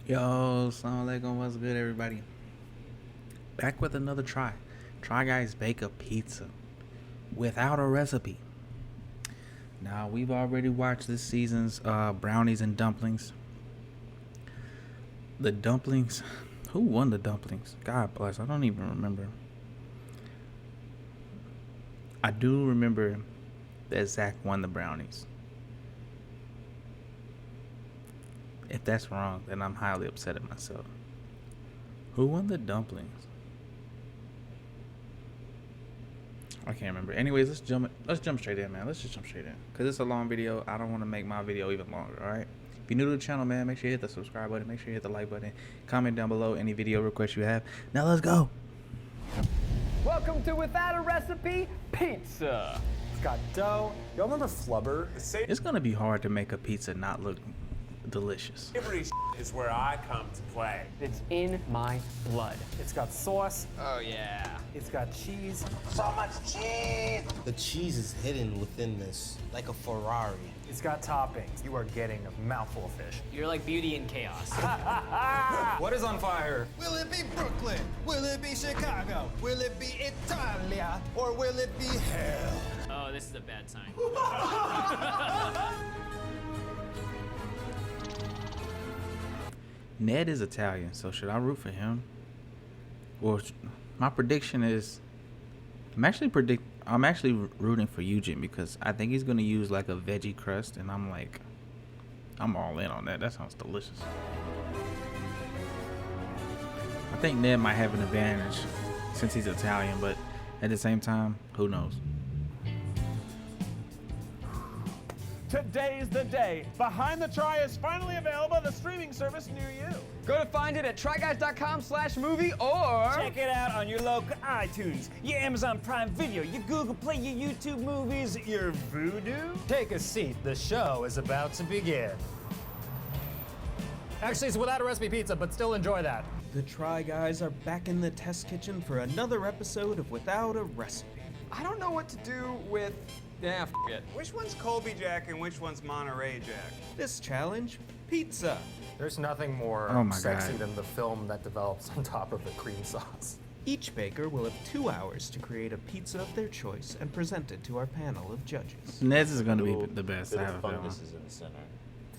Yo, assalamu alaikum, what's good, everybody? Back with another try. Try Guys bake a pizza without a recipe. Now, we've already watched this season's brownies and dumplings. The dumplings, who won the dumplings? God bless, I don't even remember. I do remember that Zach won the brownies. If that's wrong, then I'm highly upset at myself. Who won the dumplings? I can't remember. Anyways, let's jump straight in, man. Let's just jump straight in. Because it's a long video. I don't want to make my video even longer, alright? If you're new to the channel, man, make sure you hit the subscribe button. Make sure you hit the like button. Comment down below any video requests you have. Now let's go. Welcome to Without a Recipe Pizza. It's got dough. Y'all remember Flubber? It's going to be hard to make a pizza not look delicious. Savory is where I come to play. It's in my blood. It's got sauce. Oh yeah. It's got cheese. So much cheese! The cheese is hidden within this, like a Ferrari. It's got toppings. You are getting a mouthful of fish. You're like Beauty in Chaos. What is on fire? Will it be Brooklyn? Will it be Chicago? Will it be Italia? Or will it be hell? Oh, this is a bad sign. Ned is Italian, so should I root for him? Well, my prediction is I'm actually rooting for Eugene because I think he's gonna use like a veggie crust, and I'm all in on that. That sounds delicious. I think Ned might have an advantage since he's Italian, but at the same time, who knows? Today's the day. Behind the Try is finally available at a streaming service near you. Go to find it at tryguys.com/movie or Check it out on your local iTunes, your Amazon Prime Video, your Google Play, your YouTube Movies, your Vudu. Take a seat. The show is about to begin. Actually, it's Without a Recipe Pizza, but still enjoy that. The Try Guys are back in the test kitchen for another episode of Without a Recipe. I don't know what to do with. Yeah, it. Which one's Colby Jack and which one's Monterey Jack? This challenge, pizza. There's nothing more Oh my sexy God. than the film that develops on top of the cream sauce. Each baker will have 2 hours to create a pizza of their choice and present it to our panel of judges. Ned's is gonna be the best. I have a feeling.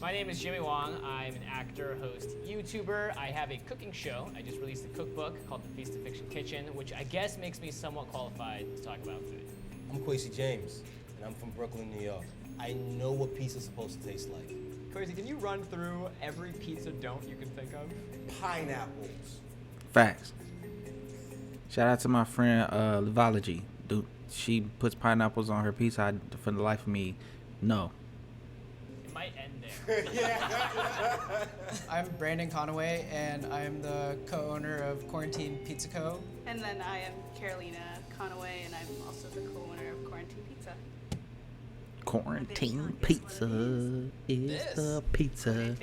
My name is Jimmy Wong. I'm an actor, host, YouTuber. I have a cooking show. I just released a cookbook called The Feast of Fiction Kitchen, which I guess makes me somewhat qualified to talk about food. I'm Quincy James, and I'm from Brooklyn, New York. I know what pizza's supposed to taste like. Quincy, can you run through every pizza don't you can think of? Pineapples. Facts. Shout out to my friend Livology. Dude, she puts pineapples on her pizza. For the life of me, no. It might end there. I'm Brandon Conaway, and I'm the co-owner of Quarantine Pizza Co. And then I am Carolina Conaway, and I'm also the co-owner of Quarantine Pizza. Quarantine pizza is the pizza.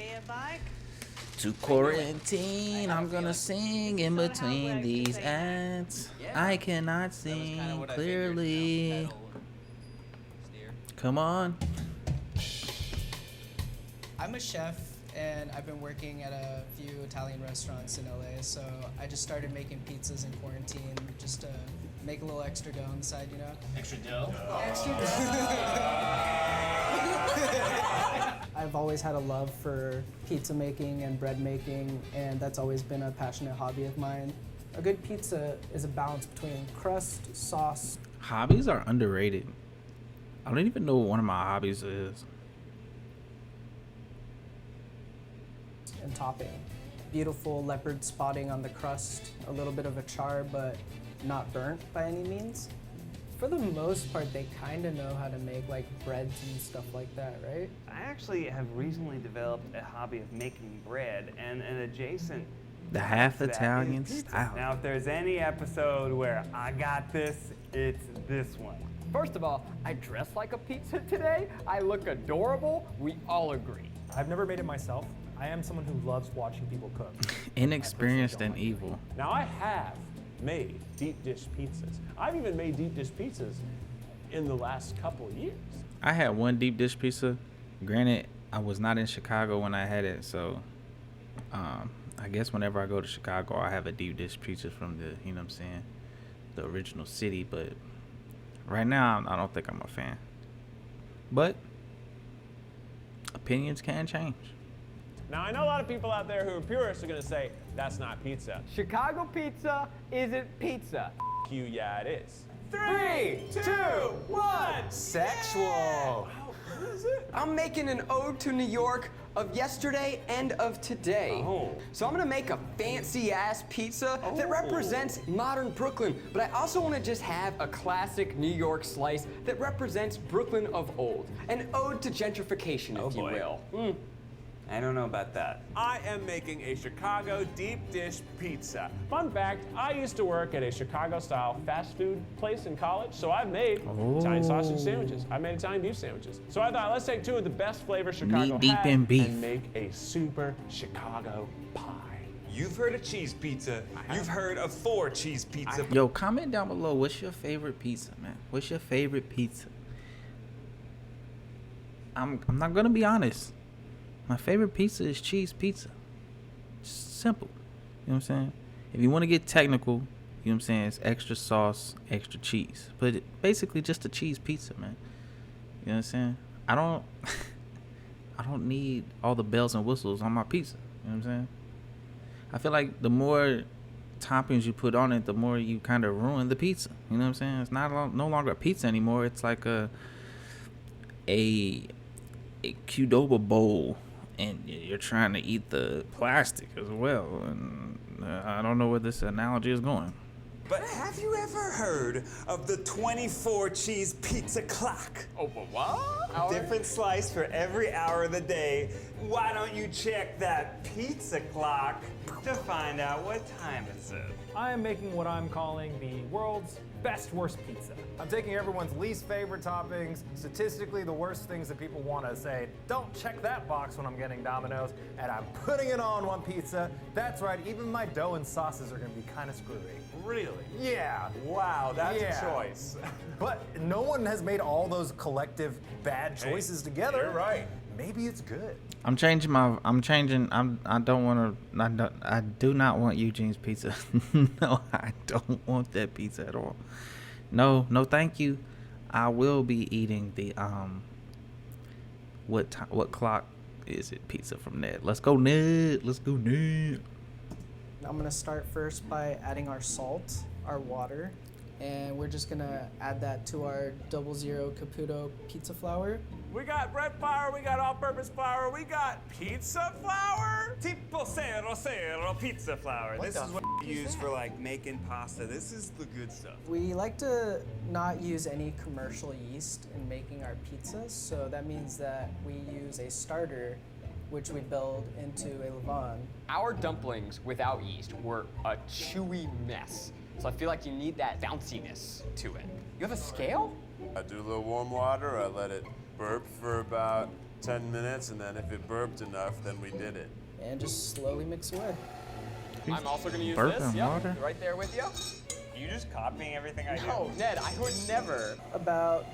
To quarantine, I'm gonna sing in between these ads. I cannot sing clearly. Come on. I'm a chef, and I've been working at a few Italian restaurants in LA, so I just started making pizzas in quarantine just to make a little extra dough on the side, you know? Extra dough? Extra I've always had a love for pizza making and bread making, and that's always been a passionate hobby of mine. A good pizza is a balance between crust, sauce. Hobbies are underrated. I don't even know what one of my hobbies is. And topping. Beautiful leopard spotting on the crust, a little bit of a char, but not burnt by any means. For the most part, they kind of know how to make like breads and stuff like that, right? I actually have recently developed a hobby of making bread, and an adjacent The half to that Italian is pizza. style. Now, if there's any episode where I got this, it's this one. First of all, I dress like a pizza today. I look adorable. We all agree. I've never made it myself. I am someone who loves watching people cook. Inexperienced and evil. Now I have made deep dish pizzas. I've even made deep dish pizzas in the last couple of years. I had one deep dish pizza. Granted, I was not in Chicago when I had it, so I guess whenever I go to Chicago, I have a deep dish pizza from the, you know what I'm saying, the original city. But right now, I don't think I'm a fan. But opinions can change. Now, I know a lot of people out there who are purists are going to say, that's not pizza. Chicago pizza isn't pizza. You, yeah, it is. 3, 2, 1. Sexual. What is it? I'm making an ode to New York of yesterday and of today. Oh. So I'm gonna make a fancy ass pizza that represents modern Brooklyn, but I also wanna just have a classic New York slice that represents Brooklyn of old. An ode to gentrification, if you will. I don't know about that. I am making a Chicago deep dish pizza. Fun fact, I used to work at a Chicago-style fast food place in college, so I've made Italian sausage sandwiches. I made Italian beef sandwiches. So I thought, let's take two of the best flavors Chicago Meat deep had in beef. and make a super Chicago pie. You've heard of cheese pizza. You've heard of 4 cheese pizza. Yo, comment down below. What's your favorite pizza, man? What's your favorite pizza? I'm not gonna be honest. My favorite pizza is cheese pizza. Simple. You know what I'm saying? If you want to get technical, you know what I'm saying, it's extra sauce, extra cheese. But basically just a cheese pizza, man. You know what I'm saying? I don't need all the bells and whistles on my pizza. You know what I'm saying? I feel like the more toppings you put on it, the more you kind of ruin the pizza. You know what I'm saying? It's no longer a pizza anymore. It's like a Qdoba bowl, and you're trying to eat the plastic as well. And I don't know where this analogy is going. But have you ever heard of the 24 cheese pizza clock? Oh, but what? Different slice for every hour of the day. Why don't you check that pizza clock to find out what time it's at? I am making what I'm calling the world's best worst pizza. I'm taking everyone's least favorite toppings, statistically the worst things that people want to say, don't check that box when I'm getting Domino's, and I'm putting it all on one pizza. That's right, even my dough and sauces are gonna be kind of screwy. Really? Yeah. Wow, that's a choice. But no one has made all those collective bad choices together. You're right. Maybe it's good. I do not want Eugene's pizza. No, I don't want that pizza at all. No, thank you. I will be eating the what clock is it pizza from Ned. Let's go Ned. I'm gonna start first by adding our salt, our water, and we're just gonna add that to our 00 Caputo pizza flour. We got bread flour, we got all-purpose flour, we got pizza flour? Tipo 00 pizza flour. This is what you use for like making pasta. This is the good stuff. We like to not use any commercial yeast in making our pizzas, so that means that we use a starter which we build into a levain. Our dumplings without yeast were a chewy mess. So I feel like you need that bounciness to it. You have a scale? I do a little warm water, I let it burp for about 10 minutes, and then if it burped enough, then we did it. And just slowly mix away. I'm also gonna use Burp this, and water? right there with you. You just copying everything I do? No, Ned, I would never. About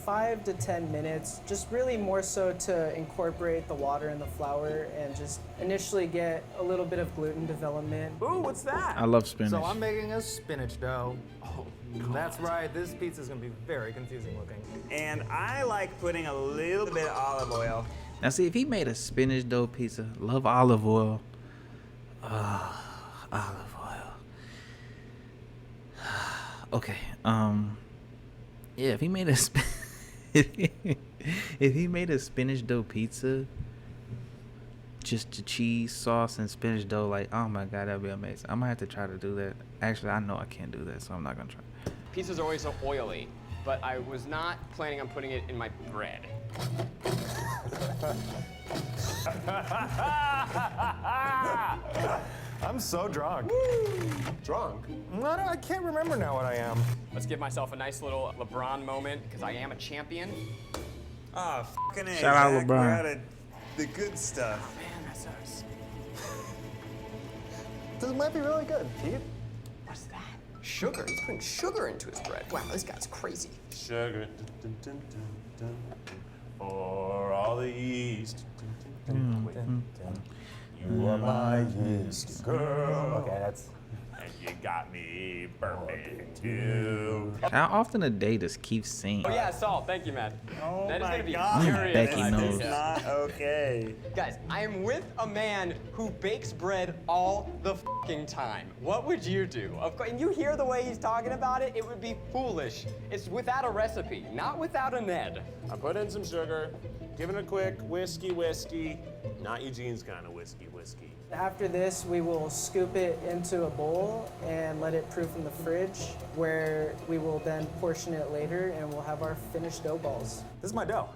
5 to 10 minutes, just really more so to incorporate the water and the flour and just initially get a little bit of gluten development. Ooh, what's that? I love spinach. So I'm making a spinach dough. Oh, that's right, this pizza's gonna be very confusing looking. And I like putting a little bit of olive oil. Now see, if he made a spinach dough pizza, love olive oil. Olive oil. Okay. Yeah, if he made a if he made a spinach dough pizza, just the cheese, sauce, and spinach dough, like, oh my god, that'd be amazing. I'm gonna have to try to do that. Actually, I know I can't do that, so I'm not gonna try. Pizza's always so oily, but I was not planning on putting it in my bread. I'm so drunk. Drunk? I can't remember now what I am. Let's give myself a nice little LeBron moment, because I am a champion. Oh, fucking A. Shout out Zach. LeBron. We're out of the good stuff. Man, that sucks. This might be really good, Pete. What's that? Sugar. He's putting sugar into his bread. Wow, this guy's crazy. Sugar, dun, dun, dun, dun, dun, for all the yeast. You are my yeast girl. Okay, that's. And you got me burping too. How often a day does Keith sing? Oh yeah, Saul, thank you, man. Oh That is my gonna be God. furious. Becky when I knows. do It's that. not okay. Guys, I am with a man who bakes bread all the fucking time. What would you do? Of course, and you hear the way he's talking about it, it would be foolish. It's without a recipe, not without a Ned. I put in some sugar, give it a quick whiskey. Not Eugene's kind of whiskey. After this, we will scoop it into a bowl and let it proof in the fridge, where we will then portion it later and we'll have our finished dough balls. This is my dough.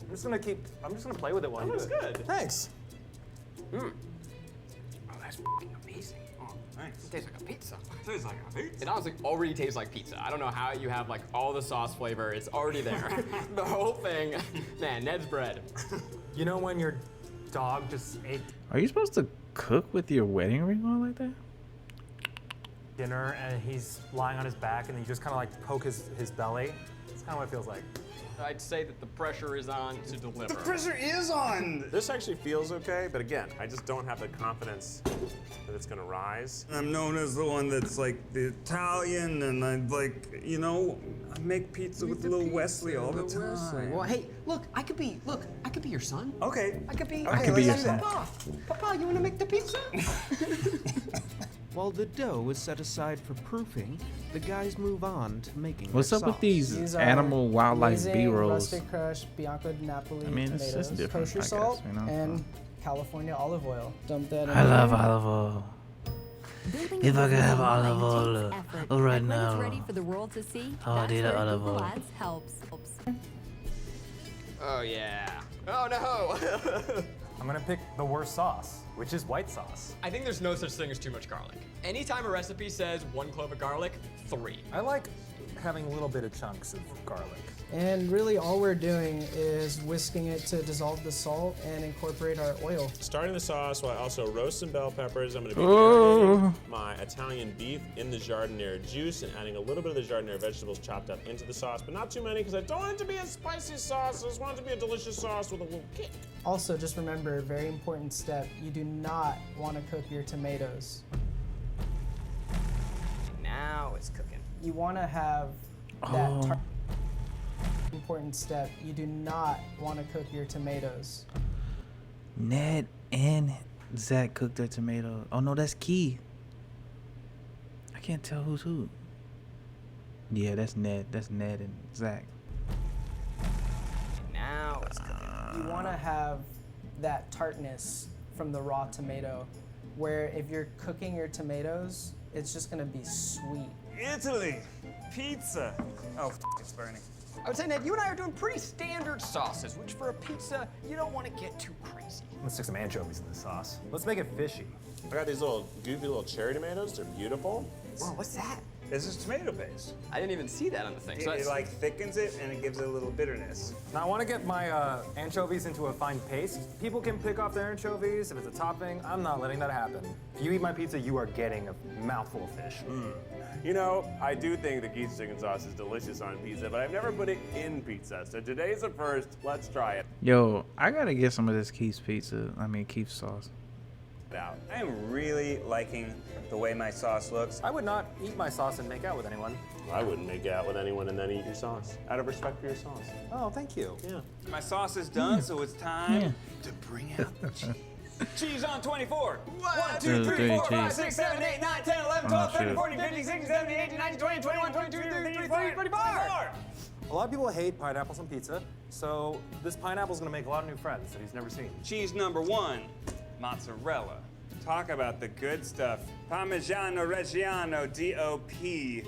I'm just gonna play with it while you do it. Good. Thanks. Oh, that's fucking amazing. Oh, Thanks. it tastes like a pizza. Tastes like a pizza. It honestly already tastes like pizza. I don't know how you have like all the sauce flavor. It's already there. The whole thing. Man, Ned's bread. You know when your dog just ate Are you supposed to cook with your wedding ring on like that? dinner and he's lying on his back and you just kind of like poke his belly? That's kind of what it feels like. I'd say that the pressure is on to deliver. The pressure is on. This actually feels okay, but again, I just don't have the confidence that it's gonna rise. I'm known as the one that's like the Italian, and I like, you know, I make pizza with little Wesley all the time. Well, hey, look, I could be your son. Okay. I could be. I could be your son. Papa, you wanna make the pizza? While the dough is set aside for proofing, the guys move on to making What's their up with sauce. these animal wildlife amazing B-rolls? rustic crushed Bianco di Napoli I mean, it's tomatoes, just different, kosher I guess, salt, you know, and so. California olive oil. Dump that in I love there. olive oil. Building If a I could have business olive online oil, takes effort, right but when now. it's ready for the world to see, Oh, I that's need where olive Google oil. Ads helps. Oh yeah. Oh no. I'm gonna pick the worst sauce, which is white sauce. I think there's no such thing as too much garlic. Anytime a recipe says 1 clove of garlic, 3. I like having a little bit of chunks of garlic. And really all we're doing is whisking it to dissolve the salt and incorporate our oil. Starting the sauce while I also roast some bell peppers. I'm gonna be Oh. marinating my Italian beef in the jardiniere juice and adding a little bit of the jardiniere vegetables chopped up into the sauce, but not too many because I don't want it to be a spicy sauce. I just want it to be a delicious sauce with a little kick. Also, just remember, very important step, you do not want to cook your tomatoes. Now it's cooking. You want to have that important step, you do not want to cook your tomatoes. Ned and Zach cooked their tomatoes. Oh no, that's Key. I can't tell who's who. Yeah, that's Ned. That's Ned and Zach. Now it's cooking. You want to have that tartness from the raw tomato, where if you're cooking your tomatoes, it's just going to be sweet. Italy, pizza. Oh, it's burning. I would say, Ned, you and I are doing pretty standard sauces, which for a pizza, you don't want to get too crazy. Let's stick some anchovies in the sauce. Let's make it fishy. I got these little goofy little cherry tomatoes. They're beautiful. Whoa, what's that? This is tomato paste. I didn't even see that on the thing. It like thickens it and it gives it a little bitterness. Now I want to get my anchovies into a fine paste. People can pick off their anchovies if it's a topping. I'm not letting that happen. If you eat my pizza, you are getting a mouthful of fish. You know, I do think the Keith's chicken sauce is delicious on pizza, but I've never put it in pizza. So today's a first. Let's try it Yo, I gotta get some of this Keith's pizza. I mean, Keith's sauce. Out. I am really liking the way my sauce looks. I would not eat my sauce and make out with anyone. I wouldn't make out with anyone and then eat your sauce, out of respect for your sauce. Oh, thank you. Yeah. My sauce is done, so it's time to bring out the cheese. Cheese on 24. 1, 2, 2, 3, 3, 4, 5, cheese. 6, 7, 8, 9, 10, 11, 12, 13, 14, 15, 16, 17, 18, 19, 20, 21, 22, 23, 24, 25. A lot of people hate pineapples on pizza, so this pineapple's gonna make a lot of new friends that he's never seen. Cheese number 1, mozzarella. Talk about the good stuff. Parmigiano Reggiano, DOP.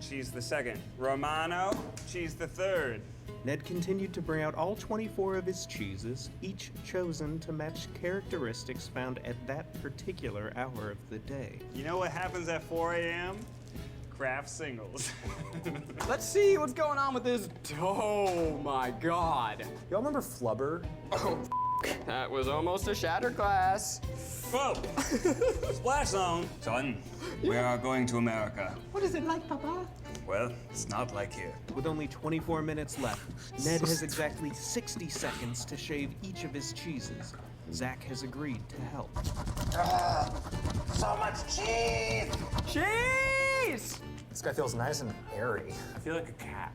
Cheese the second. Romano, cheese the third. Ned continued to bring out all 24 of his cheeses, each chosen to match characteristics found at that particular hour of the day. You know what happens at 4 a.m.? Craft singles. Let's see what's going on with this. Oh my God. Y'all remember Flubber? Oh, that was almost a shattered glass. Whoa! Splash zone. Son, we are going to America. What is it like, Papa? Well, it's not like here. With only 24 minutes left, Ned has exactly 60 seconds to shave each of his cheeses. Zach has agreed to help. So much cheese! Cheese! This guy feels nice and airy. I feel like a cat.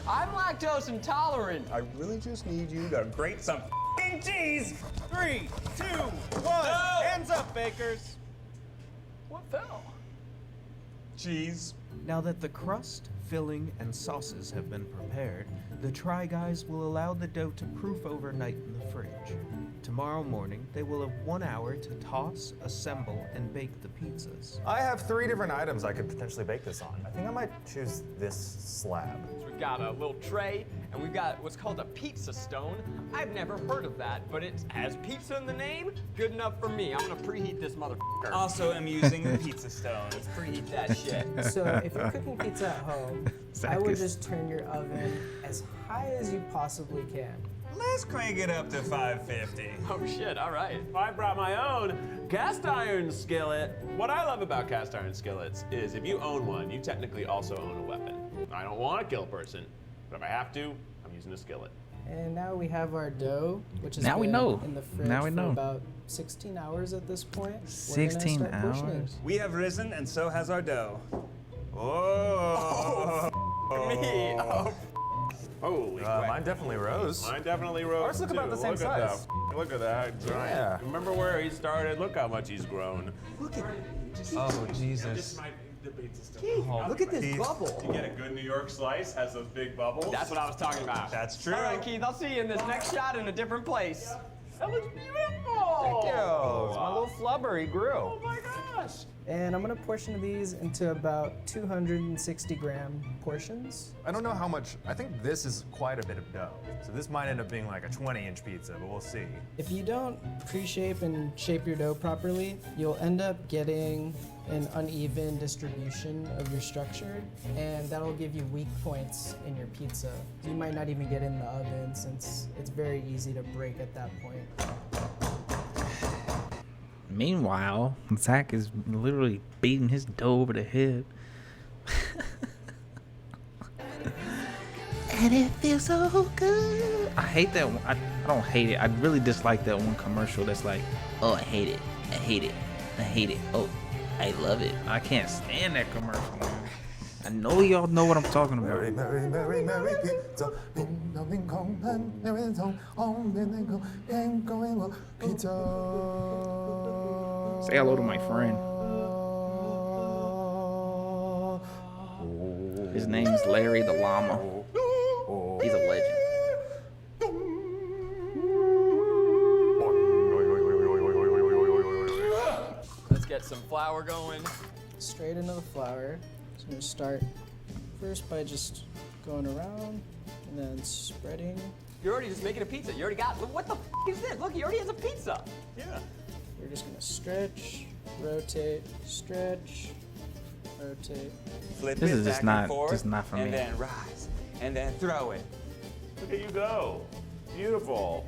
I'm lactose intolerant. I really just need you to grate some f***ing cheese. 3, 2, 1. Hands up, bakers. What fell? Cheese. Now that the crust, filling, and sauces have been prepared, the Try Guys will allow the dough to proof overnight in the fridge. Tomorrow morning, they will have 1 hour to toss, assemble, and bake the pizzas. I have 3 different items I could potentially bake this on. I think I might choose this slab. So we've got a little tray, and we've got what's called a pizza stone. I've never heard of that, but it has pizza in the name. Good enough for me. I'm gonna preheat this motherfucker. Also, I'm using the pizza stone. Let's preheat that shit. So if you're cooking pizza at home, I would just turn your oven as high as you possibly can. Let's crank it up to 550. Oh shit, all right. I brought my own cast iron skillet. What I love about cast iron skillets is if you own one, you technically also own a weapon. I don't want to kill a person, but if I have to, I'm using a skillet. And now we have our dough, which has Now we been know. in the fridge Now we for know. about 16 hours at this point. 16 We're gonna start portioning. hours? We have risen, and so has our dough. Oh, Me. Oh. Holy crap. Mine definitely rose. Mine definitely rose. Ours look about too. the same Look size. Look at that giant. Yeah. Remember where he started? Look how much he's grown. Look at Oh, Jesus. Look at this bubble. You get a good New York slice, has those big bubbles. That's what I was talking about. That's true. All right, Keith, I'll see you in this next shot in a different place. That looks beautiful. Thank you. It's my little flubber. He grew. Oh my gosh. And I'm gonna portion these into about 260 gram portions. I don't know how much. I think this is quite a bit of dough. So this might end up being like a 20-inch pizza, but we'll see. If you don't pre-shape and shape your dough properly, you'll end up getting an uneven distribution of your structure, and that'll give you weak points in your pizza. You might not even get in the oven since it's very easy to break at that point. Meanwhile, Zach is literally beating his dough over the head. And it feels so good. I hate that one. I don't hate it. I really dislike that one commercial that's like, oh, I hate it. I hate it. I hate it. Oh, I love it. I can't stand that commercial, man. I know y'all know what I'm talking about. Merry, merry, merry, merry pizza. Say hello to my friend. His name's Larry the Llama. He's a legend. Let's get some flour going. Straight into the flour. So I'm gonna start first by just going around and then spreading. You're already just making a pizza. You already got. What the f is this? Look, he already has a pizza. Yeah. We're just gonna stretch, rotate, stretch, rotate. Flip This it is just back not- and forth, just not for and me. then rise, and then throw it. Look at you go. Beautiful.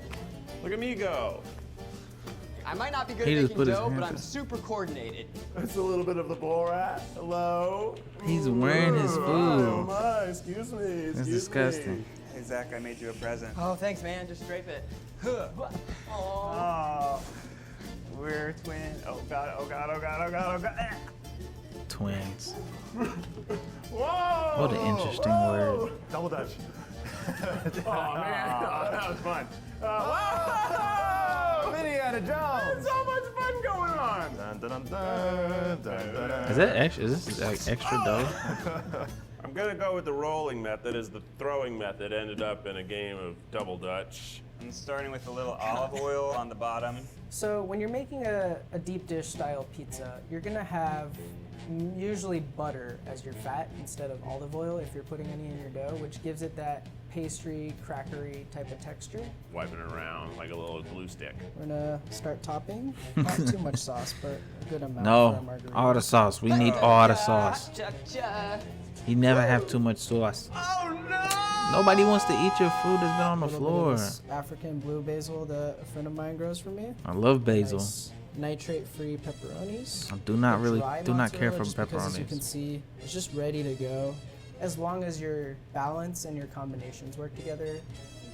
Look at me go. I might not be good He at just making put his dough, hand but I'm up. super coordinated. That's a little bit of the Borat. Hello. He's wearing his Oh food. my, excuse me. That's disgusting. Hey Zach, I made you a present. Oh, thanks, man. Just drape it. Huh. Aw. Oh, we're twins. Oh god, oh god, oh god, oh god, oh god. Ah. Twins. Whoa. What an interesting word. Double Dutch. Oh man, that was fun. Whoa! Indiana Jones. So much fun going on. Dun, dun, dun, dun, dun, dun. Is that extra? Is this like extra dough? I'm gonna go with the rolling method as the throwing method ended up in a game of double dutch. I'm starting with a little olive oil on the bottom. So when you're making a deep dish style pizza, you're gonna have usually butter as your fat instead of olive oil if you're putting any in your dough, which gives it that pastry, crackery type of texture. Wiping it around like a little glue stick. We're gonna start topping. Not too much sauce, but a good amount for No, a margarita. all the sauce. We need all the sauce. Cha-cha. You never have too much sauce. Oh no! Nobody wants to eat your food that's been on the A little bit floor. of this African blue basil that a friend of mine grows for me. I love basil. Nice nitrate-free pepperonis. I do not The really dry do not care mozzarella, for just because, as you pepperonis. can see, it's just ready to go. As long as your balance and your combinations work together,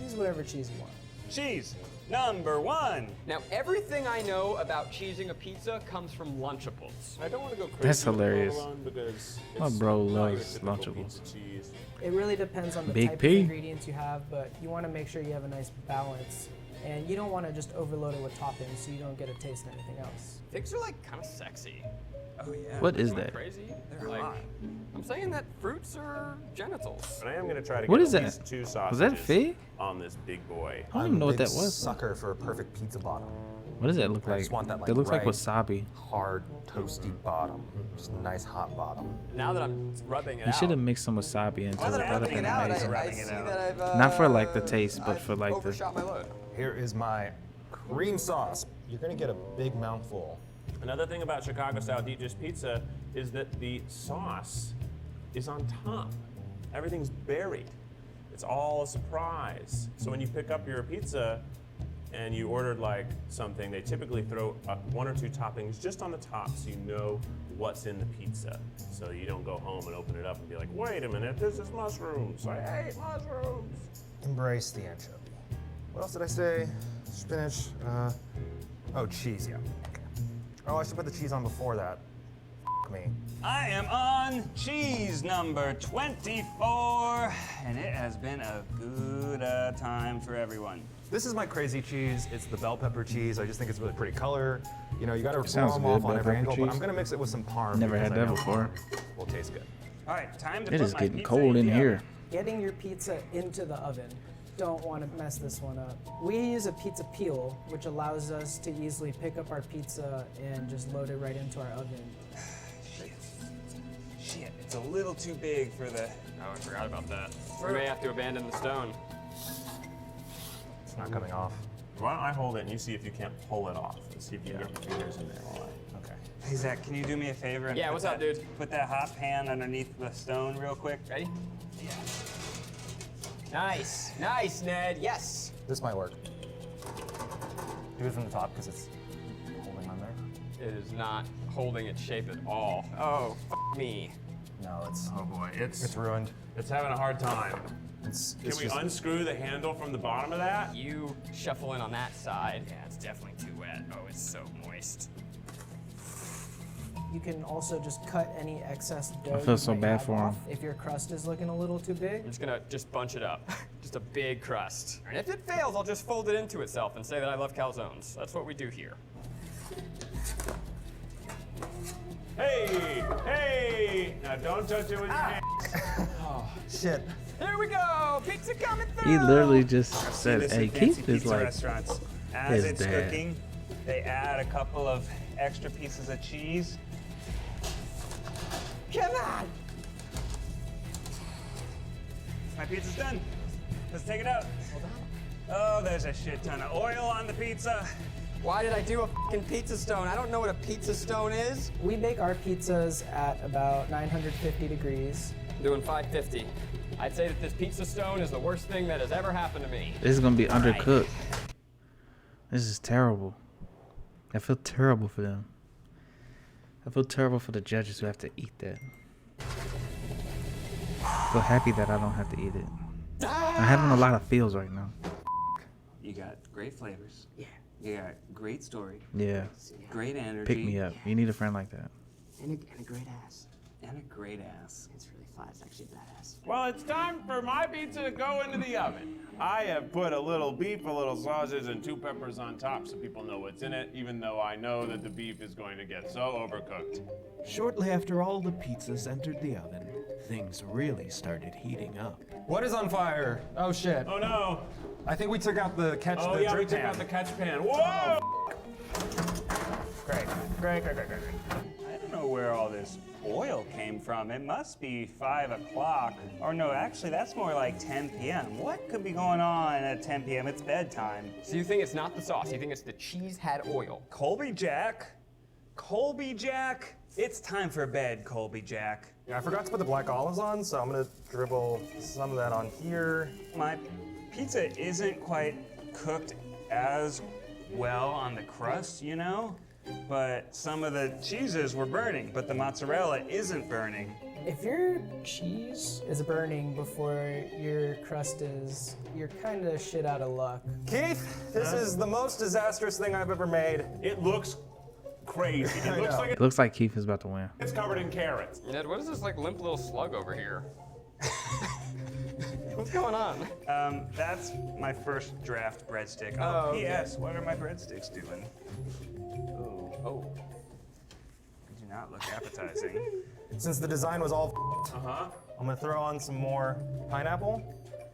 use whatever cheese you want. Cheese, number 1. Now, everything I know about cheesing a pizza comes from Lunchables. I don't want to go crazy. That's with the hilarious. provolone because My it's bro not your loves typical Lunchables. pizza cheese. It really depends on the Big type P. of ingredients you have, but you want to make sure you have a nice balance. And you don't want to just overload it with toppings so you don't get a taste of anything else. Figs are like kind of sexy. Oh yeah. What is Am I that? crazy? They're like, hot. I'm saying that fruits are genitals. But I am going to try to What get is at that? least 2 Was sausages that fig? on this big boy. I don't even know what I'm a that big was. Sucker for a perfect pizza bottom. What does that look I like? just want that, That looks like right, wasabi. hard, toasty bottom. Just a nice hot bottom. Now that I'm rubbing it You out. should have mixed some wasabi into Now it. that I'm That'd rubbing have it been out, amazing. I see that I've Not for like the taste, but for like the. overshot my load. Here is my cream sauce. You're gonna get a big mouthful. Another thing about Chicago-style deep dish pizza is that the sauce is on top. Everything's buried. It's all a surprise. So when you pick up your pizza and you ordered like something, they typically throw 1 or 2 toppings just on the top so you know what's in the pizza. So you don't go home and open it up and be like, wait a minute, this is mushrooms. I hate mushrooms. Embrace the anchovy. What else did I say? Spinach. Oh, cheese. Yeah. Okay. Oh, I should put the cheese on before that. F me. I am on cheese number 24, and it has been a good time for everyone. This is my crazy cheese. It's the bell pepper cheese. I just think it's really pretty color. You know, you got to Sounds them off good, on bell every pepper angle, but cheese. I'm gonna mix it with some parm. Never because had I that know before. parm will taste good. All right, time to It put is my getting pizza cold in the here. oven. Getting your pizza into the oven. Don't want to mess this one up. We use a pizza peel, which allows us to easily pick up our pizza and just load it right into our oven. Shit, it's a little too big for the... Oh, I forgot about that. We may have to abandon the stone. It's not coming off. Why don't I hold it and you see if you can't pull it off and see if you can get your fingers in there. All right. Okay. Hey, Zach, can you do me a favor? And Yeah, put what's up, that- dude? Put that hot pan underneath the stone real quick. Ready? Nice. Nice, Ned. Yes. This might work. Do it from the top because it's holding on there. It is not holding its shape at all. Oh, me. No, it's Oh boy, it's ruined. It's having a hard time. It's Can we unscrew the handle from the bottom of that? You shuffle in on that side. Yeah, it's definitely too wet. Oh, it's so moist. You can also just cut any excess dough. feel you so might bad have for him. off if your crust is looking a little too big. I'm just gonna bunch it up. Just a big crust. And if it fails, I'll just fold it into itself and say that I love calzones. That's what we do here. Hey, hey! Now don't touch it with your hands. Shit. Here we go! Pizza coming through! He literally just I've seen said, this "Hey, in fancy keep this pizza like." restaurants. As his it's dad. cooking, they add a couple of extra pieces of cheese. Come on! My pizza's done. Let's take it out. Oh, there's a shit ton of oil on the pizza. Why did I do a fucking pizza stone? I don't know what a pizza stone is. We bake our pizzas at about 950 degrees. I'm doing 550. I'd say that this pizza stone is the worst thing that has ever happened to me. This is gonna be All right. undercooked. This is terrible. I feel terrible for them. I feel terrible for the judges who have to eat that. I feel happy that I don't have to eat it. I'm having a lot of feels right now. You got great flavors. Yeah. You got great story. Yeah. Great energy. Pick me up. You need a friend like that. And a great ass. And a great ass. It's really fun. It's actually badass. Well, it's time for my pizza to go into the oven. I have put a little beef, a little sausage, and 2 peppers on top so people know what's in it, even though I know that the beef is going to get so overcooked. Shortly after all the pizzas entered the oven, things really started heating up. What is on fire? Oh shit. Oh no! I think we took out the catch. Oh the yeah, we drip took pan. out the catch pan. Whoa! Great. I don't know where all this oil came from. It must be 5 o'clock. Or no, actually, that's more like 10 p.m. What could be going on at 10 p.m.? It's bedtime. So you think it's not the sauce, you think it's the cheese had oil. Colby Jack, Colby Jack, it's time for bed, Colby Jack. Yeah, I forgot to put the black olives on, so I'm gonna dribble some of that on here. My pizza isn't quite cooked as well on the crust, you know? But some of the cheeses were burning, but the mozzarella isn't burning. If your cheese is burning before your crust is, you're kind of shit out of luck. Keith, this is the most disastrous thing I've ever made. It looks crazy. It looks like It looks like Keith is about to win. it's covered in carrots. Ned, what is this like limp little slug over here? What's going on? That's my first draft breadstick. Oh, okay. P.S. What are my breadsticks doing? Oh. Do not look appetizing. Since the design was all I'm gonna throw on some more pineapple.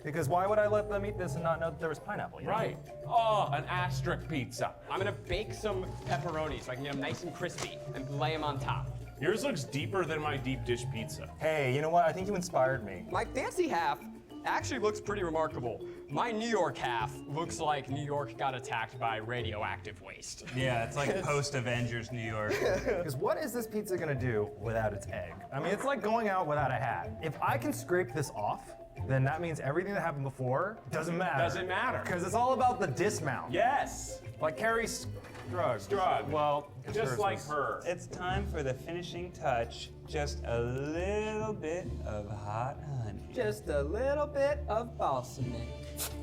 Because why would I let them eat this and not know that there was pineapple? You know? Right. Oh, an asterisk pizza. I'm gonna bake some pepperoni so I can get them nice and crispy and lay them on top. Yours looks deeper than my deep dish pizza. Hey, you know what? I think you inspired me. My fancy half actually looks pretty remarkable. My New York half looks like New York got attacked by radioactive waste. Yeah, it's like post-Avengers New York. Because what is this pizza gonna do without its egg? I mean, it's like going out without a hat. If I can scrape this off, then that means everything that happened before doesn't matter. Doesn't matter. Because it's all about the dismount. Yes. Like Carrie Strug. Well, Just like her. It's time for the finishing touch. Just a little bit of hot honey. Just a little bit of balsamic.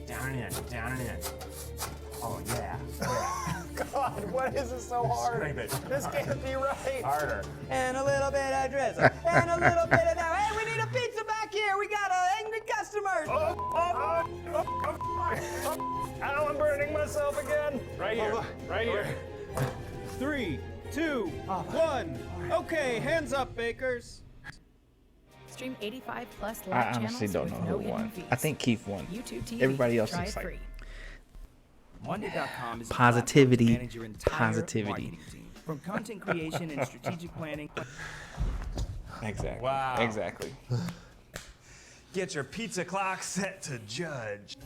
Down in. Oh, yeah. God, what is this so hard? Scrape it. This can't be right. Harder. And a little bit of drizzle. And a little bit of that. Hey, we need a pizza back here. We got angry customers. Ow, I'm burning myself again. Right here. Right here. 3, 2, 1. Okay, hands up, bakers. Stream 85 plus I live honestly channels don't with know no who hidden won. fees. I think Keith won. YouTube TV. Everybody else Try looks it like free. Monday.com is a Positivity. platform to manage your entire Positivity. marketing team. From content creation and strategic planning. Exactly. Wow. Exactly. Get your pizza clock set to judge.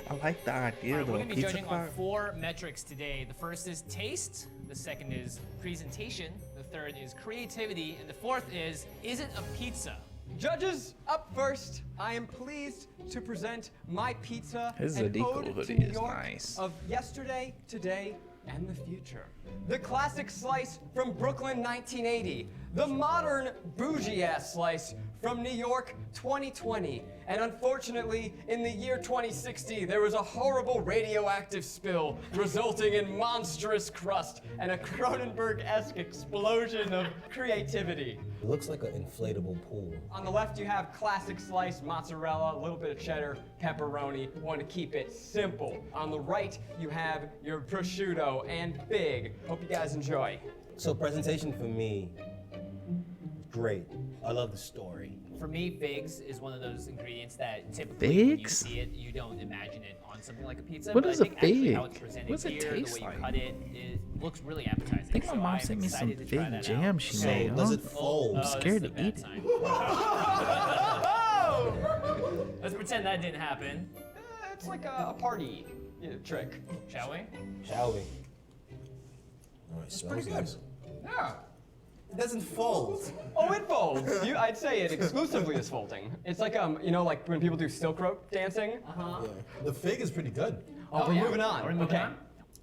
I like the idea We're though. going to be Pizza judging clock. on 4 metrics today. The first is taste, the second is presentation, the third is creativity, and the fourth is it a pizza? Judges, up first, I am pleased to present my pizza, His an Zodiacal ode to hoodie New is York nice. of yesterday, today, and the future. The classic slice from Brooklyn 1980. The modern bougie-ass slice from New York 2020. And unfortunately, in the year 2060, there was a horrible radioactive spill resulting in monstrous crust and a Cronenberg-esque explosion of creativity. It looks like an inflatable pool. On the left, you have classic slice mozzarella, a little bit of cheddar, pepperoni. Want to keep it simple. On the right, you have your prosciutto and big. Hope you guys enjoy. So presentation for me, great. I love the story. For me, figs is one of those ingredients that typically when you Figs? see it, you don't imagine it on something like a pizza. What but is I a think actually how fig? it's presented What does it here, taste the way like? you cut it, it looks really appetizing. I think my So mom I'm sent me some excited to try fig that jam out. she So made. does huh? it fold? I'm this scared is a to eat bad it. sign. Let's pretend that didn't happen, It's like a party trick. shall we? Shall we? All right, It's pretty good. Yeah. It doesn't fold. Oh, it folds. I'd say it exclusively is folding. It's like like when people do silk rope dancing. Uh-huh. Yeah. The fig is pretty good. Oh, we're yeah. moving on. Are we moving Okay. on?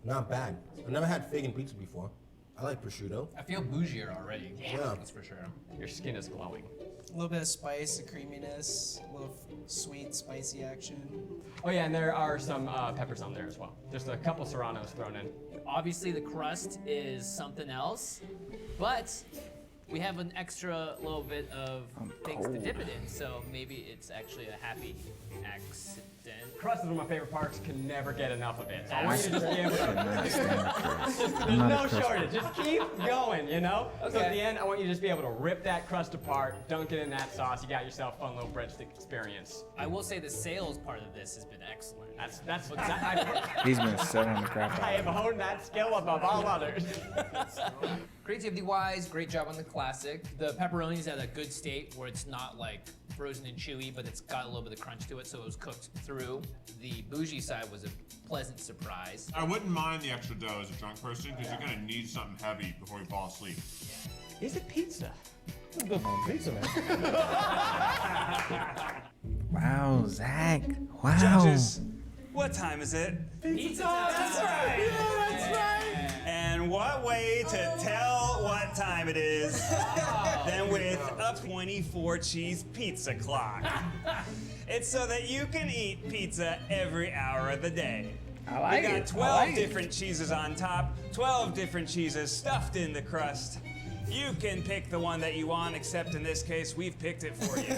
Not bad. I've never had fig in pizza before. I like prosciutto. I feel bougier already. Yeah. That's for sure. Your skin is glowing. A little bit of spice, a creaminess, a little sweet, spicy action. Oh yeah, and there are some peppers on there as well. Just a couple serranos thrown in. Obviously, the crust is something else, but we have an extra little bit of things to dip it in, so maybe it's actually a happy accident. Crust is one of my favorite parts. Can never get enough of it. So I want you to just be able to. There's I'm not a no crust shortage. Just keep going, you know? So Okay. at the end, I want you to just be able to rip that crust apart, dunk it in that sauce. You got yourself a fun little breadstick experience. I will say the sales part of this has been excellent. That's what I He's been selling the crap I out have of it. honed that skill above all others. Creativity-wise, great job on the classic. The pepperoni's at a good state where it's not like frozen and chewy, but it's got a little bit of crunch to it, so it was cooked through through. The bougie side was a pleasant surprise. I wouldn't mind the extra dough as a drunk person because you're gonna need something heavy before you fall asleep. Is it pizza? It's good pizza, man. Wow, Zach. Wow. Judges, what time is it? Pizza That's right. Yeah, that's right. And what way to tell what time it is than with a 24 cheese pizza clock. It's so that you can eat pizza every hour of the day. I like We got it. 12 different cheeses on top, 12 different cheeses stuffed in the crust. You can pick the one that you want, except in this case, we've picked it for you.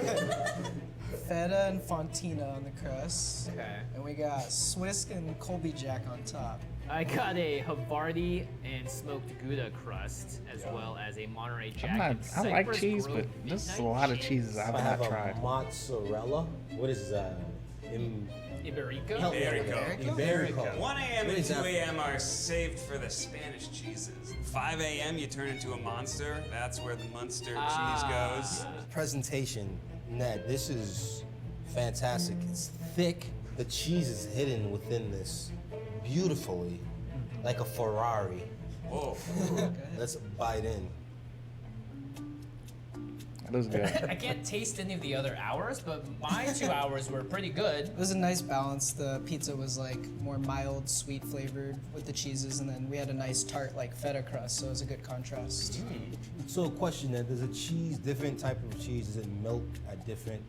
Feta and fontina on the crust. Okay. And we got Swiss and Colby Jack on top. I got a Havarti and smoked Gouda crust, as well as a Monterey Jack. and I like Cypress cheese, Grove but this is a Midnight lot of Cheese. cheeses I've I have not a tried. mozzarella. What is that? Iberico? Iberico. 1 a.m. What and is 2 that? a.m. are saved for the Spanish cheeses. 5 a.m. you turn into a monster. That's where the Munster cheese goes. Presentation, Ned, this is fantastic. It's thick. The cheese is hidden within this beautifully, like a Ferrari. Whoa. Let's bite in. That was good. I can't taste any of the other hours, but my 2 hours were pretty good. It was a nice balance. The pizza was like more mild, sweet flavored with the cheeses, and then we had a nice tart like feta crust, so it was a good contrast. So a question then, does a cheese, different type of cheese, does it melt at different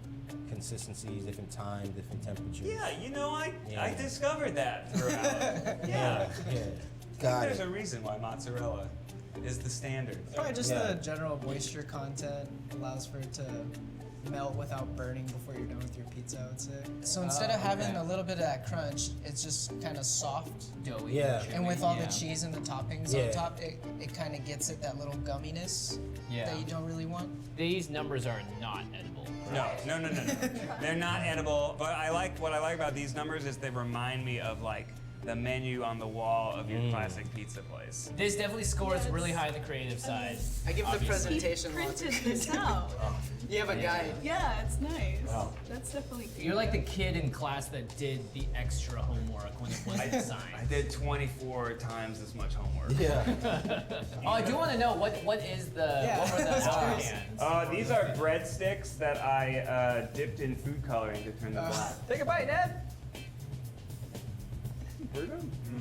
consistencies, different time, different temperatures? Yeah, you know, I discovered that throughout. Yeah. Got There's it. a reason why mozzarella is the standard. Probably just the general moisture content allows for it to melt without burning before you're done with your pizza, I would say. So instead of having a little bit of that crunch, it's just kind of soft. Doughy. Yeah. And with all the cheese and the toppings Yeah. on top, it kind of gets it that little gumminess that you don't really want. These numbers are not edible. No. They're not edible, but what I like about these numbers is they remind me of like the menu on the wall of your classic pizza place. This definitely scores really high on the creative side. I give the obviously. presentation lots of Printed this out. You have a guide. Yeah, it's nice. That's definitely cool. You're like the kid in class that did the extra homework when it was I designed. did 24 times as much homework. Yeah. Oh, I do want to know what is the what were the hour hands? These are breadsticks that I dipped in food coloring to turn them black. Take a bite, Ned.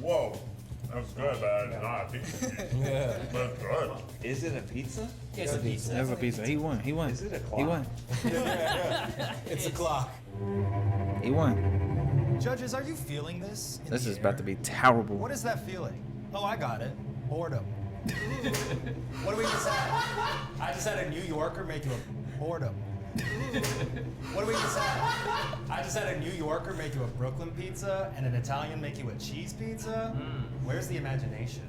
Whoa, that was good, but I did not think it Yeah. But it's good. Is it a pizza? It's a pizza. That's a pizza. He won. Is it a clock? He won. It's a clock. He won. Judges, are you feeling this? in This the is about air? to be terrible. What is that feeling? Oh, I got it. Boredom. What do we just have? I just had a New Yorker make you a boredom. What do we just have? I just had a New Yorker make you a Brooklyn pizza and an Italian make you a cheese pizza. Where's the imagination?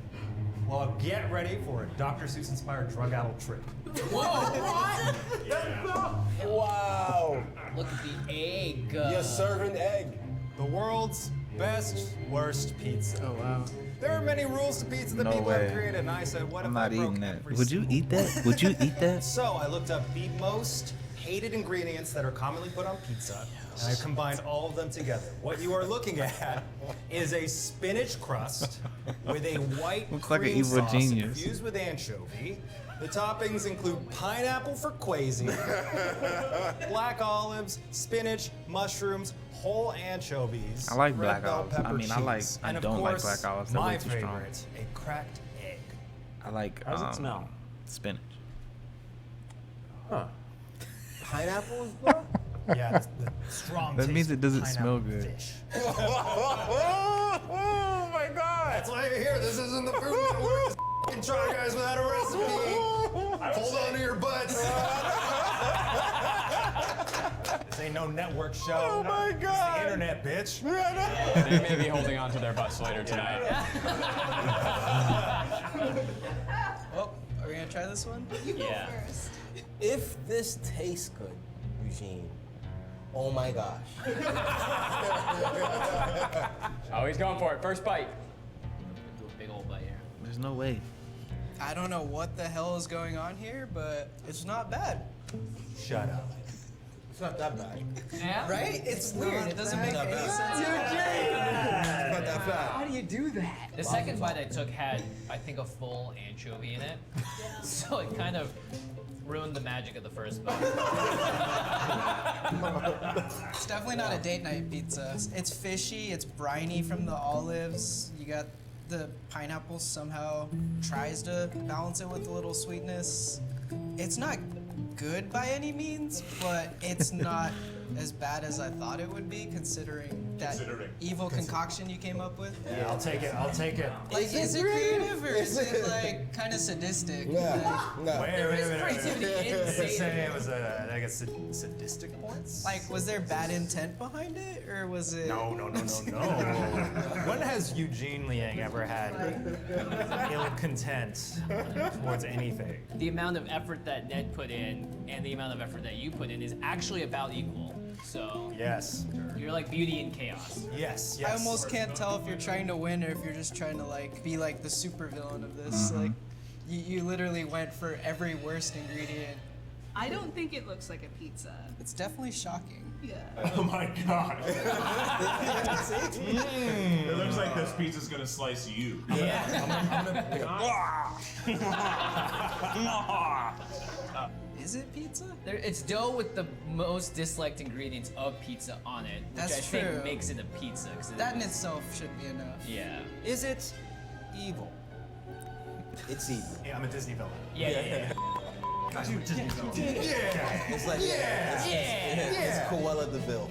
Well, get ready for a Dr. Seuss inspired drug addled trip. Wow. Look at the egg. You're serving egg. The world's best, worst pizza. Oh, wow. There are many rules to pizza that No people way. have created, and I said, what I'm if I not broke eating that. every Would you single eat that? Would you eat that? So I looked up the most hated ingredients that are commonly put on pizza, and I combined all of them together. What you are looking at is a spinach crust with a white Looks like an cream evil sauce genius. infused with anchovy. The toppings include pineapple for Quasi, black olives, spinach, mushrooms, whole anchovies. I like red black bell olives. I pepper mean, I like- cheese, I and of don't like course, black olives. They're my way too strong. favorite, a cracked egg. I like How does it smell? spinach. Huh. Pineapples, bro? Yeah, the strong That taste means it of doesn't smell pineapple good. fish. Oh my God. That's why you're here. This isn't the Food Network. This Try Guys without a recipe. Hold on to your butts. This ain't no network show. Oh my God. It's the internet, bitch. They may be holding on to their butts later tonight. Oh, are we gonna try this one? Yeah. If this tastes good, Eugene, oh my gosh. Oh, he's going for it. First bite. Do a big old bite here. There's no way. I don't know what the hell is going on here, but it's not bad. Shut up. It's not that bad. Yeah? Right? It's weird. It doesn't make any sense. It's not that bad. How do you do that? The second bite I took had, I think, a full anchovy in it. So it kind of ruined the magic of the first bite. It's definitely not a date night pizza. It's fishy, it's briny from the olives. You got the pineapple somehow tries to balance it with a little sweetness. It's not good by any means, but it's not as bad as I thought it would be, considering that evil concoction you came up with. Yeah, I'll take it. I'll take it. Like, is it creative or is it like kind of sadistic? Wait. creativity in Did it Satan. say it was like a sadistic points? Like, was there bad intent behind it, or was it? No. When has Eugene Liang ever had ill content towards anything? The amount of effort that Ned put in and the amount of effort that you put in is actually about equal. So yes, you're like beauty in chaos. Yes. I almost can't tell if you're trying to win or if you're just trying to like be like the supervillain of this. Like, you literally went for every worst ingredient. I don't think it looks like a pizza. It's definitely shocking. Yeah. Oh my god. It looks like this pizza's gonna slice you. Is it pizza? It's dough with the most disliked ingredients of pizza on it, which That's I true. think makes it a pizza. 'Cause That in itself should be enough. Yeah. Is it evil? It's evil. Yeah, I'm a Disney villain. Yeah. Disney villain. Yeah. It's like it's Cruella de Vil.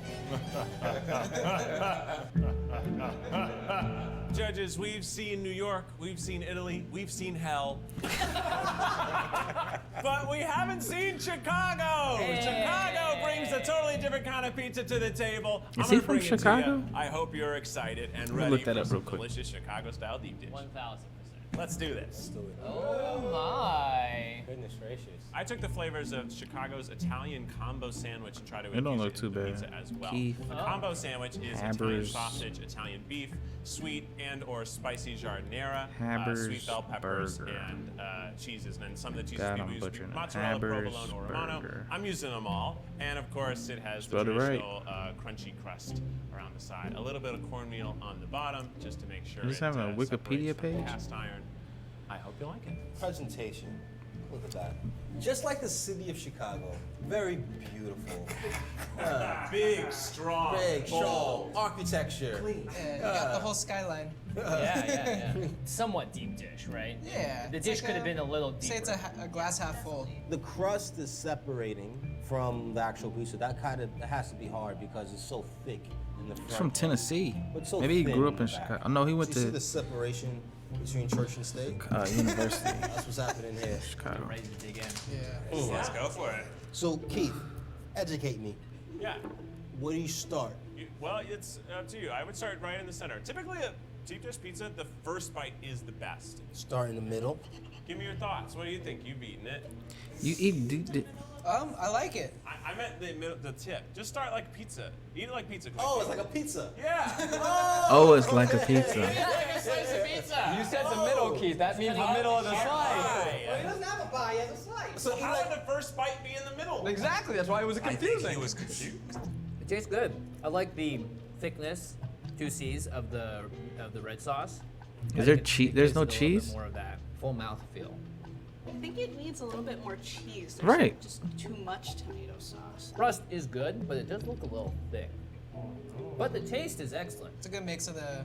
Judges, we've seen New York, we've seen Italy, we've seen hell. But we haven't seen Chicago! Hey. Chicago brings a totally different kind of pizza to the table. Is I'm he gonna from bring it to Chicago? you. I hope you're excited and Let me ready look that for up some real quick. delicious Chicago-style deep dish. 1000%. Let's do this. Oh my. Goodness gracious. I took the flavors of Chicago's Italian combo sandwich and tried to It don't infuse look it too into the bad. pizza as well. Keith. The combo sandwich is Italian Haber's- sausage, Italian beef, sweet and or spicy giardiniera, Haber's sweet bell peppers, burger. and cheeses. And then some of the cheeses God, I'm we use butchering it. mozzarella, Haber's provolone, or Romano. burger. I'm using them all. And of course, it has Spelled the it right. traditional crunchy crust around the side. A little bit of cornmeal on the bottom just to make sure You just it having a Wikipedia separates from the page? cast iron. I hope you like it. Presentation. Look at that. Just like the city of Chicago. Very beautiful. Big, strong, Big, strong. bold. Architecture. Yeah, you got the whole skyline. Yeah. Somewhat deep dish, right? Yeah. The it's dish like could have been a little deeper. Say it's a glass half full. The crust is separating from the actual pizza. That has to be hard because it's so thick in the front. He's from Tennessee. But so Maybe he thin grew up in the back. Chicago. No, he went So you see to the separation between church and state? University. That's what's happening here. Chicago. Ready to dig in. Yeah. Let's go for it. So Keith, educate me. Yeah. Where do you start? Well, it's up to you. I would start right in the center. Typically, a deep dish pizza, the first bite is the best. Start in the middle. Give me your thoughts. What do you think? You've eaten it. You eat. I like it. I meant the middle, the tip. Just start like pizza. Eat it like pizza. Oh, it's like a pizza. Yeah. Oh, it's like a pizza. Like a slice of pizza. You said the middle, Keith. That means the middle of the slice. He doesn't have a bite, he has a slice. So how would the first bite be in the middle? Exactly. That's why it was confusing. He was confused. It tastes good. I like the thickness, 2 C's of the red sauce. Is there cheese? There's no cheese? More of that full mouth feel. I think it needs a little bit more cheese. There's Right. Just too much tomato sauce. Crust is good, but it does look a little thick. But the taste is excellent. It's a good mix of the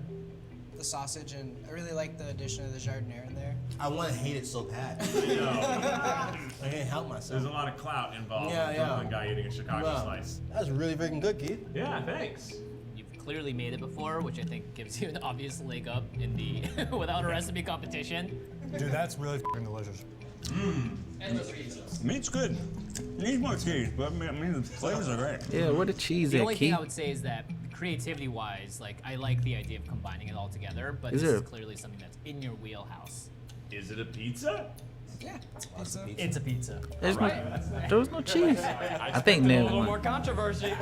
sausage, and I really like the addition of the giardiniera in there. I want to hate it so bad. I can't help myself. There's a lot of clout involved Yeah, with yeah. one guy eating a Chicago Wow. slice. That's really freaking good, Keith. Yeah, thanks. You've clearly made it before, which I think gives you an obvious leg up in the without a recipe competition. Dude, that's really f***ing delicious. Meat's good. Needs more cheese, but I mean the flavors are great. Yeah, where the cheese The at, only thing Keith? I would say is that creativity-wise, like I like the idea of combining it all together, but Is this there- is clearly something that's in your wheelhouse. Is it a pizza? Yeah, it's pizza. It's a pizza. There was no cheese. I think A Ned little more won. controversy.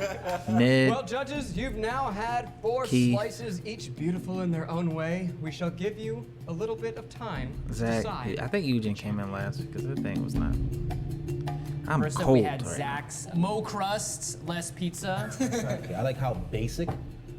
Ned. Well, judges, you've now had 4 Keith. slices, each beautiful in their own way. We shall give you a little bit of time to Zach. decide. I think Eugene came in last because that thing was not. I'm First up, cold we had right now. Zach's Mo Crust, less pizza. I like how basic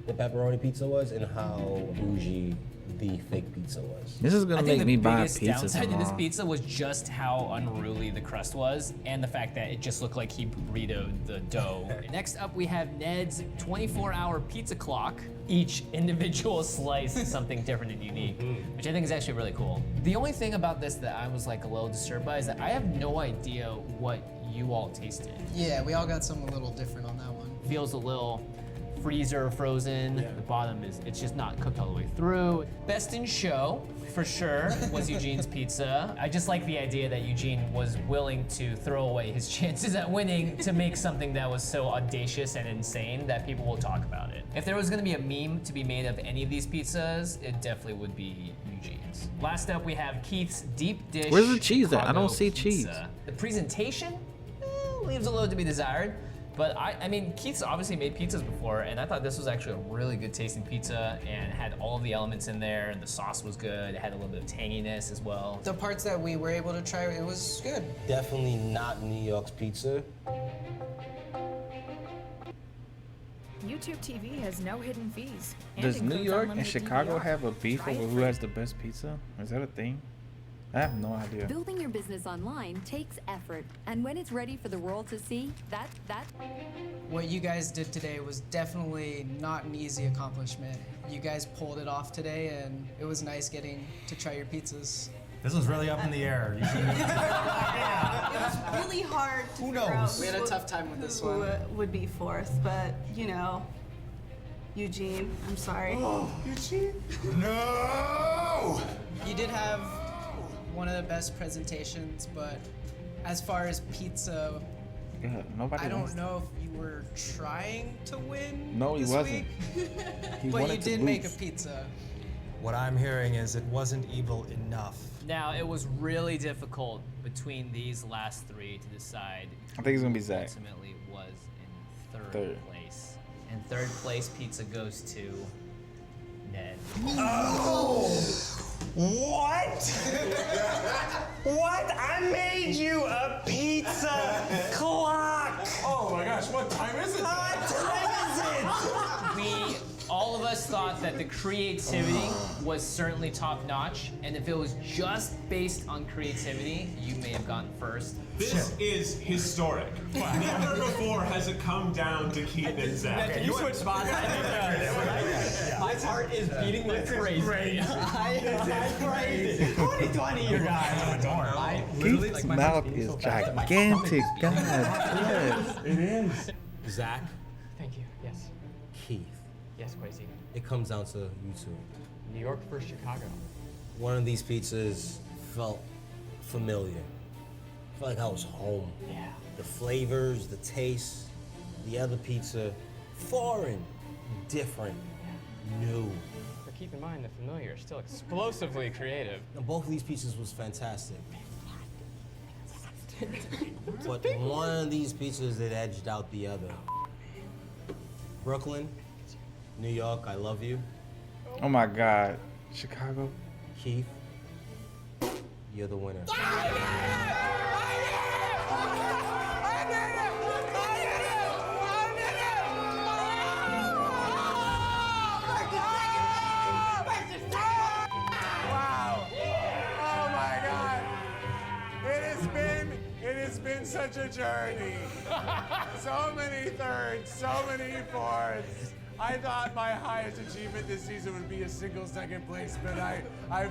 the pepperoni pizza was and how bougie the fake pizza was. This is gonna I think make me the buy biggest pizza downside to this tomorrow. pizza was just how unruly the crust was, and the fact that it just looked like he burritoed the dough. Next up, we have Ned's 24-hour pizza clock. Each individual slice is something different and unique, which I think is actually really cool. The only thing about this that I was like a little disturbed by is that I have no idea what you all tasted. Yeah, we all got something a little different on that one. Feels a little freezer frozen. The bottom it's just not cooked all the way through. Best in show, for sure, was Eugene's pizza. I just like the idea that Eugene was willing to throw away his chances at winning to make something that was so audacious and insane that people will talk about it. If there was gonna be a meme to be made of any of these pizzas, it definitely would be Eugene's. Last up, we have Keith's deep dish. Where's the cheese at? I Chicago don't see pizza. cheese. The presentation leaves a little to be desired. But I mean, Keith's obviously made pizzas before, and I thought this was actually a really good tasting pizza and had all of the elements in there, and the sauce was good. It had a little bit of tanginess as well. The parts that we were able to try, it was good. Definitely not New York's pizza. YouTube TV has no hidden fees. and Does New includes York and unlimited Chicago DVR. have a beef Try it over who free. has the best pizza? Is that a thing? I have no idea. Building your business online takes effort, and when it's ready for the world to see, that What you guys did today was definitely not an easy accomplishment. You guys pulled it off today, and it was nice getting to try your pizzas. This was really up in the air. You should It was really hard to figure out We had a who- tough time with this who one. would be fourth, but you know, Eugene, I'm sorry. Eugene? No! You did have one of the best presentations, but as far as pizza, Yeah, nobody I wants don't know if you were trying to win. No, he this wasn't. week. He But you wanted to did make a lose. pizza. What I'm hearing is it wasn't evil enough. Now, it was really difficult between these last three to decide I think it's gonna be who Zach. ultimately was in third Third. place. And third place pizza goes to Ned. Oh! What? What? I made you a pizza clock! Oh my gosh, what time is it? What time is it? All of us thought that the creativity was certainly top notch, and if it was just based on creativity, you may have gone first. This is historic. Never before has it come down to Keith and Zach. Can you switch spots? My heart is beating like crazy. I'm crazy. 2020, you guys. Keith's mouth is gigantic, God. Yes, it is. Zach, Thank you. Yes. Keith. Yes, Quasi. It comes down to you two. New York versus Chicago. One of these pizzas felt familiar. I felt like I was home. Yeah. The flavors, the taste. The other pizza, foreign, different, new. But keep in mind, the familiar is still explosively creative. Now, both of these pizzas was fantastic. But one of these pizzas that edged out the other. Brooklyn, New York, I love you. Oh my God, Chicago. Keith, you're the winner. Wow. Oh my God. It has been such a journey. So many thirds, so many fourths. I thought my highest achievement this season would be a single second place, but I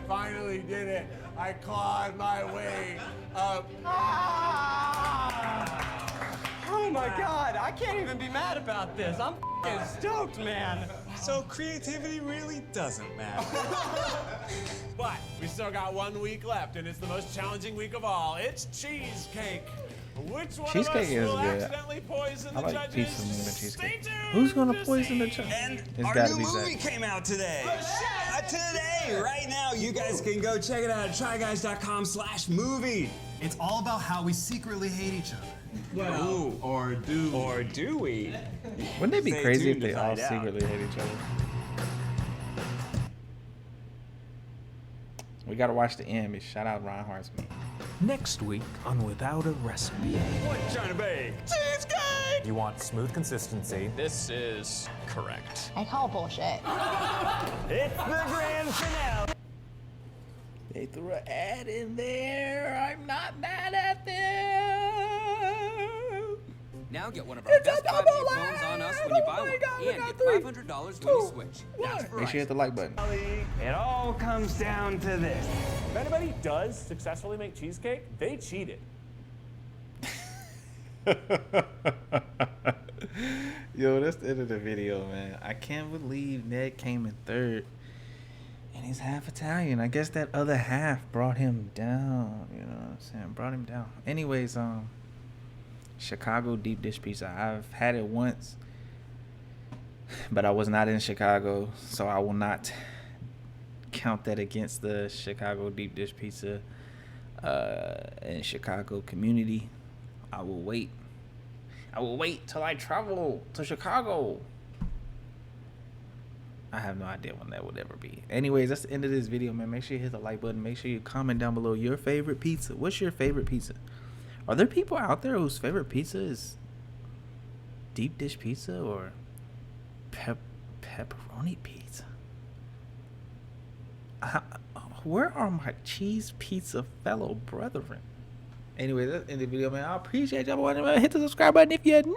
finally did it. I clawed my way up. Oh my God, I can't even be mad about this. I'm f***ing stoked, man. So creativity really doesn't matter. But we still got 1 week left, and it's the most challenging week of all. It's cheesecake. Which one Cheesecake of us is will good. accidentally poison I the like judges? pizza more than cheesecake. tuned Who's gonna to poison the see. judge? And It's our gotta new be movie Zach. came out today. Today, right now, you guys can go check it out at tryguys.com/movie. It's all about how we secretly hate each other. Well, Or do. or do we? Wouldn't it be Stay crazy if tuned to they all find out. secretly hate each other? We gotta watch the end. Shout out Ron Hartzman. Next week on Without a Recipe. What trying to bake? Cheesecake! You want smooth consistency. This is correct. I call bullshit. It's the grand finale. They threw an ad in there. I'm not mad at them. Now get one of our best 5G phones on us when you buy one, and get $500 when you switch. That's Make sure you hit the like button. It all comes down to this. If anybody does successfully make cheesecake, they cheated. Yo, that's the end of the video, man. I can't believe Ned came in third. And he's half Italian. I guess that other half brought him down. You know what I'm saying? Brought him down. Anyways, Chicago deep dish pizza. I've had it once, but I was not in Chicago, so I will not count that against the Chicago deep dish pizza in Chicago community. I will wait till I travel to Chicago. I have no idea when that would ever be. Anyways, that's the end of this video, man. Make sure you hit the like button. Make sure you comment down below your favorite pizza. What's your favorite pizza? Are there people out there whose favorite pizza is deep dish pizza or pepperoni pizza? Where are my cheese pizza fellow brethren? Anyway, that's the end of the video, man. I appreciate y'all watching. Hit the subscribe button if you're new.